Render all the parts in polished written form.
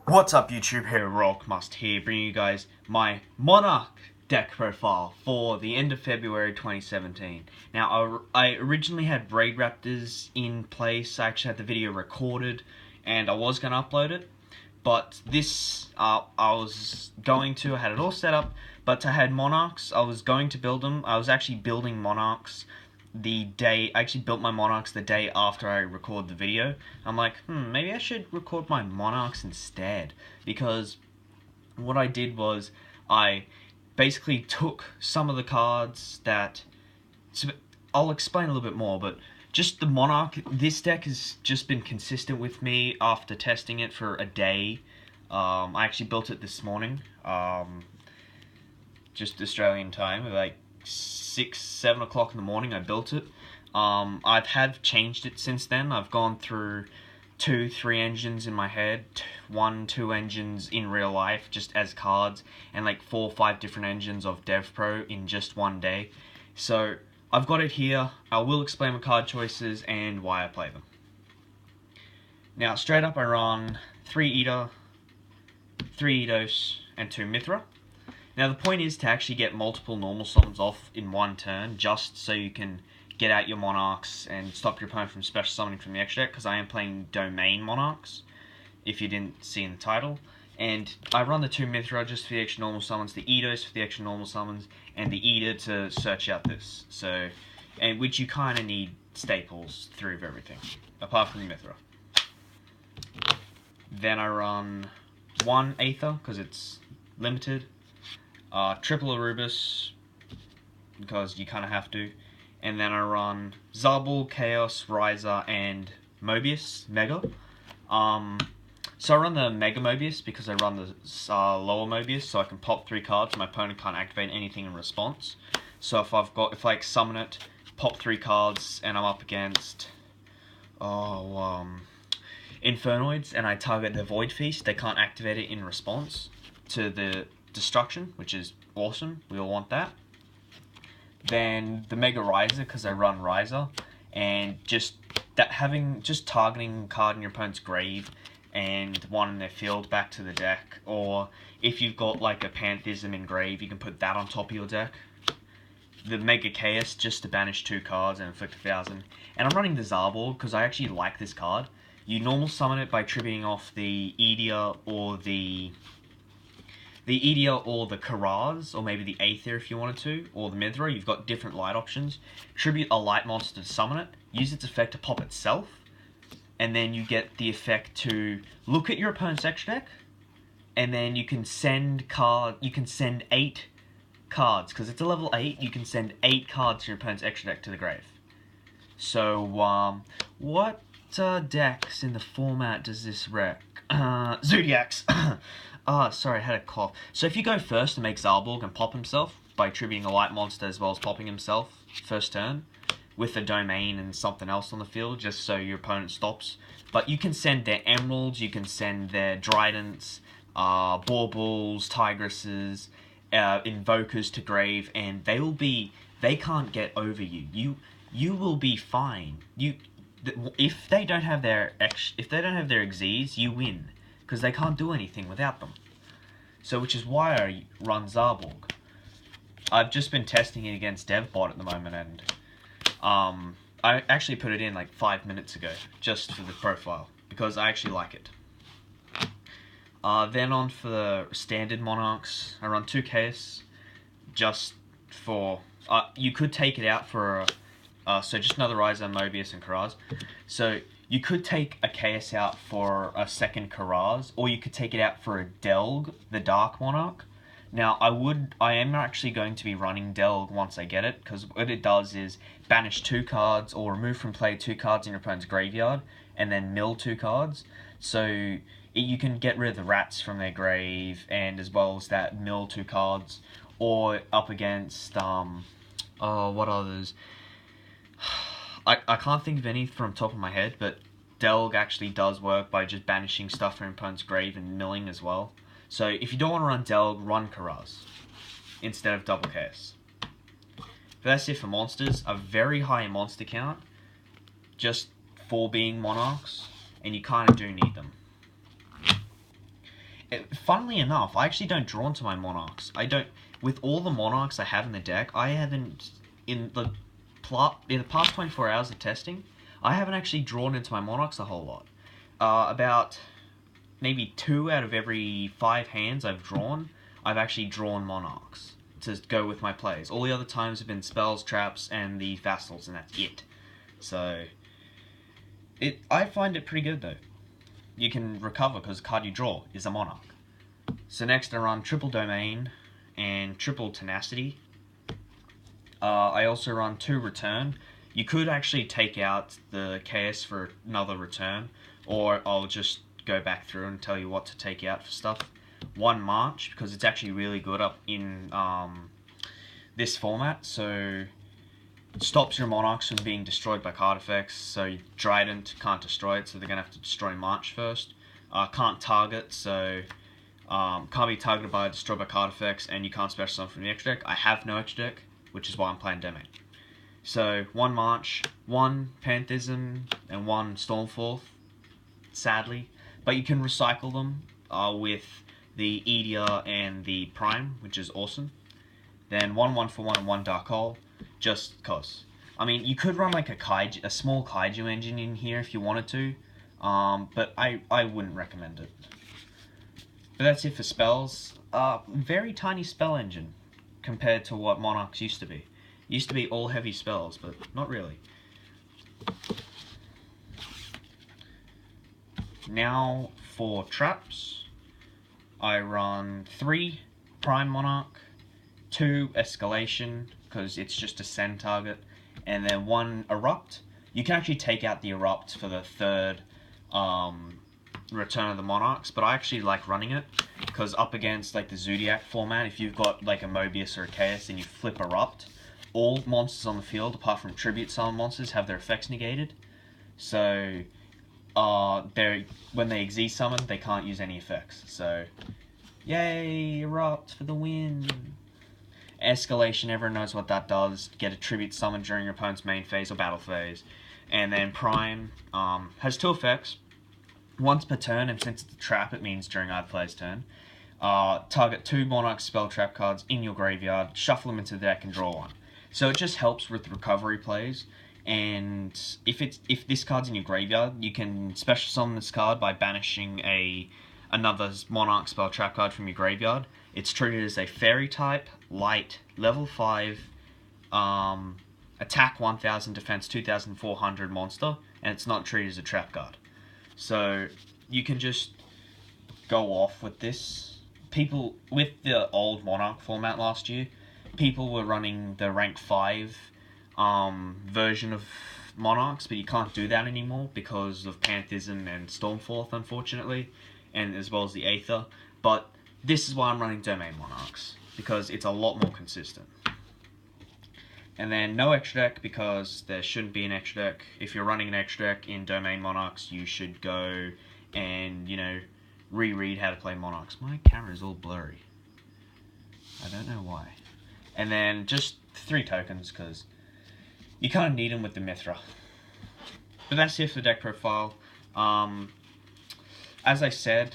What's up YouTube, here Rockmust here, bringing you guys my Monarch deck profile for the end of February 2017. Now, I originally had Raid Raptors in place. I actually had the video recorded and I was going to upload it, but this, I had it all set up, but I had Monarchs. I was going to build them. I was actually building Monarchs I actually built my Monarchs the day after I recorded the video. I'm like, maybe I should record my Monarchs instead, because what I did was I basically took some of the cards that, so I'll explain a little bit more, but just the Monarch, this deck has just been consistent with me after testing it for a day. I actually built it this morning, just Australian time, like 6-7 o'clock in the morning I built it. I've changed it since then. I've gone through 2-3 engines in my head, 1-2 engines in real life just as cards, and like 4-5 different engines of DevPro in just one day. So I've got it here. I will explain my card choices and why I play them. Now straight up I run 3 Eater, 3 Eidos, and 2 Mithra. Now the point is to actually get multiple normal summons off in one turn, just so you can get out your Monarchs and stop your opponent from special summoning from the extra deck, because I am playing Domain Monarchs, if you didn't see in the title. And I run the 2 Mithra just for the extra normal summons, the Eidos for the extra normal summons, and the Eater to search out this. So, and which you kind of need staples through everything, apart from the Mithra. Then I run 1 Aether, because it's limited. Triple Arubis, because you kind of have to. And then I run Zarbul, Chaos, Riser, and Mobius, Mega. So I run the Mega Mobius because I run the lower Mobius, so I can pop 3 cards, my opponent can't activate anything in response. So if I summon it, pop 3 cards, and I'm up against Infernoids, and I target the Void Feast, they can't activate it in response to the destruction, which is awesome. We all want that. Then the Mega Riser, because I run Riser, and just targeting a card in your opponent's grave and one in their field back to the deck, or if you've got like a Pantheism in grave, you can put that on top of your deck. The Mega Chaos, just to banish 2 cards and inflict 1,000. And I'm running the Zarbul because I actually like this card. You normal summon it by tributing off the Edia or the Karaz, or maybe the Aether if you wanted to, or the Mithra. You've got different light options. Tribute a light monster to summon it, use its effect to pop itself, and then you get the effect to look at your opponent's extra deck, and then you can send 8 cards, because it's a level 8, you can send 8 cards to your opponent's extra deck to the grave. So, what decks in the format does this wreck? Zodiacs! Sorry, I had a cough. So if you go first and make Zarbul and pop himself by tributing a light monster as well as popping himself first turn, with a domain and something else on the field, just so your opponent stops. But you can send their Emeralds, you can send their Dridents, Baubles, Tigresses, Invokers to grave, and they can't get over you. You will be fine. If they don't have their Xyz, you win, because they can't do anything without them. So, which is why I run Zarbul. I've just been testing it against DevBot at the moment, and I actually put it in like 5 minutes ago, just for the profile, because I actually like it. Then on for the standard Monarchs, I run 2 Chaos, just for, you could take it out for so just another Riser, Mobius, and Karaz. So you could take a Chaos out for a second Karaz, or you could take it out for a Delg, the Dark Monarch. Now I am actually going to be running Delg once I get it, because what it does is banish 2 cards, or remove from play 2 cards in your opponent's graveyard, and then mill 2 cards. So you can get rid of the rats from their grave, and as well as that, mill 2 cards, or up against what others? I can't think of any from top of my head, but Delg actually does work by just banishing stuff from your opponent's grave and milling as well. So if you don't want to run Delg, run Karaz instead of double Chaos. But that's it for monsters. A very high monster count, just for being Monarchs, and you kind of do need them. Funnily enough, I actually don't draw into my Monarchs. I don't. With all the Monarchs I have in the deck, I haven't in the past 24 hours of testing, I haven't actually drawn into my Monarchs a whole lot. About maybe 2 out of every 5 hands I've drawn, I've actually drawn Monarchs to go with my plays. All the other times have been spells, traps, and the vassals, and that's it. So, I find it pretty good though. You can recover because the card you draw is a Monarch. So next I run triple Domain and triple Tenacity. I also run 2 Return. You could actually take out the Chaos for another Return, or I'll just go back through and tell you what to take out for stuff. 1 March, because it's actually really good up in this format, so it stops your Monarchs from being destroyed by card effects, so Trident can't destroy it, so they're going to have to destroy March first. Can't target, so can't be targeted by destroyed by card effects, and you can't special summon from the extra deck. I have no extra deck, which is why I'm playing Domain. So 1 March, 1 Pantheism, and 1 Stormforth, sadly. But you can recycle them with the Edia and the Prime, which is awesome. Then 1 for 1 and 1 Dark Hole, just cause. I mean, you could run like a small Kaiju engine in here if you wanted to, but I wouldn't recommend it. But that's it for spells. Very tiny spell engine compared to what Monarchs used to be. It used to be all heavy spells, but not really. Now for traps, I run 3 Prime Monarch, 2 Escalation, because it's just a send target, and then 1 Erupt. You can actually take out the Erupt for the 3rd Return of the Monarchs, but I actually like running it, because up against like the Zodiac format, if you've got like a Mobius or a Chaos and you flip Erupt, all monsters on the field, apart from Tribute Summon monsters, have their effects negated. So when they Xyz summon, they can't use any effects. So, yay, Erupt for the win. Escalation, everyone knows what that does. Get a Tribute Summon during your opponent's main phase or battle phase. And then Prime has 2 effects. Once per turn, and since it's a trap, it means during either player's turn. Target 2 Monarch spell trap cards in your graveyard, shuffle them into the deck, and draw 1. So it just helps with recovery plays. And if this card's in your graveyard, you can special summon this card by banishing another Monarch spell trap card from your graveyard. It's treated as a fairy type, light, level 5, attack 1000, defense 2400 monster, and it's not treated as a trap card. So you can just go off with this. People, with the old Monarch format last year, people were running the rank 5 version of Monarchs, but you can't do that anymore because of Pantheism and Stormforth, unfortunately, and as well as the Aether. But this is why I'm running Domain Monarchs, because it's a lot more consistent. And then no extra deck, because there shouldn't be an extra deck. If you're running an extra deck in Domain Monarchs, you should go and, reread how to play Monarchs. My camera is all blurry. I don't know why. And then just 3 tokens, because you kind of need them with the Mithra. But that's it for the deck profile. As I said,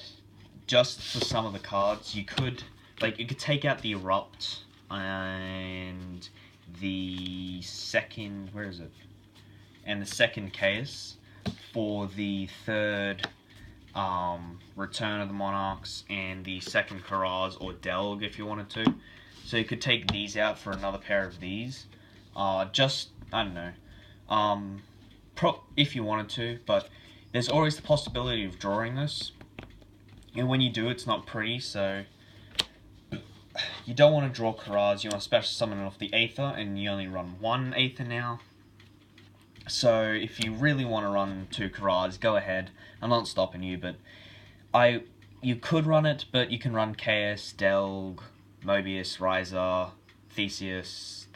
just for some of the cards, you could take out the Erupt and the second, where is it? And the second Chaos for the 3rd Return of the Monarchs and the 2nd Karaz or Delg if you wanted to. So you could take these out for another pair of these. I don't know. If you wanted to, but there's always the possibility of drawing this. And when you do, it's not pretty, so you don't want to draw Karaz, you want to special summon it off the Aether, and you only run 1 Aether now. So if you really want to run 2 Karaz, go ahead. I'm not stopping you, but you could run it, but you can run Chaos, Delg, Mobius, Riser, Theseus,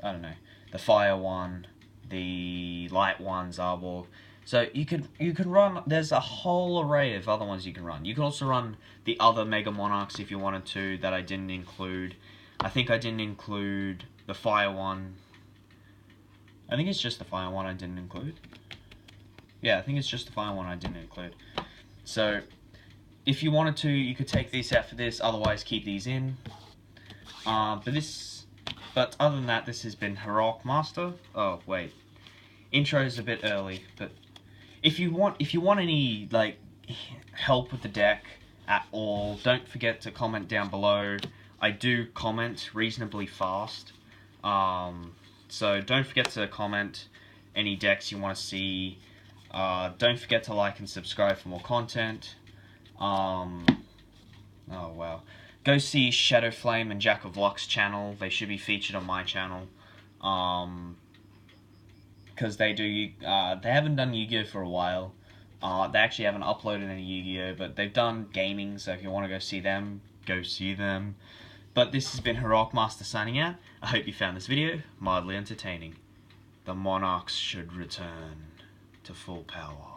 I don't know, the Fire one, the Light one, Zarborg. So you can run, there's a whole array of other ones you can run. You can also run the other Mega Monarchs if you wanted to, that I didn't include. I think I didn't include the Fire one. I think it's just the Fire one I didn't include. Yeah, I think it's just the Fire one I didn't include. So if you wanted to, you could take these out for this. Otherwise, keep these in. But other than that, this has been Heroic Master. Oh wait, intro is a bit early, but if you want any like help with the deck at all, don't forget to comment down below. I do comment reasonably fast, so don't forget to comment any decks you want to see. Don't forget to like and subscribe for more content. Oh wow. Go see Shadow Flame and Jack of Luck's channel. They should be featured on my channel. Because they haven't done Yu-Gi-Oh for a while. They actually haven't uploaded any Yu-Gi-Oh, but they've done gaming, so if you want to go see them, go see them. But this has been Heroic Master signing out. I hope you found this video mildly entertaining. The Monarchs should return to full power.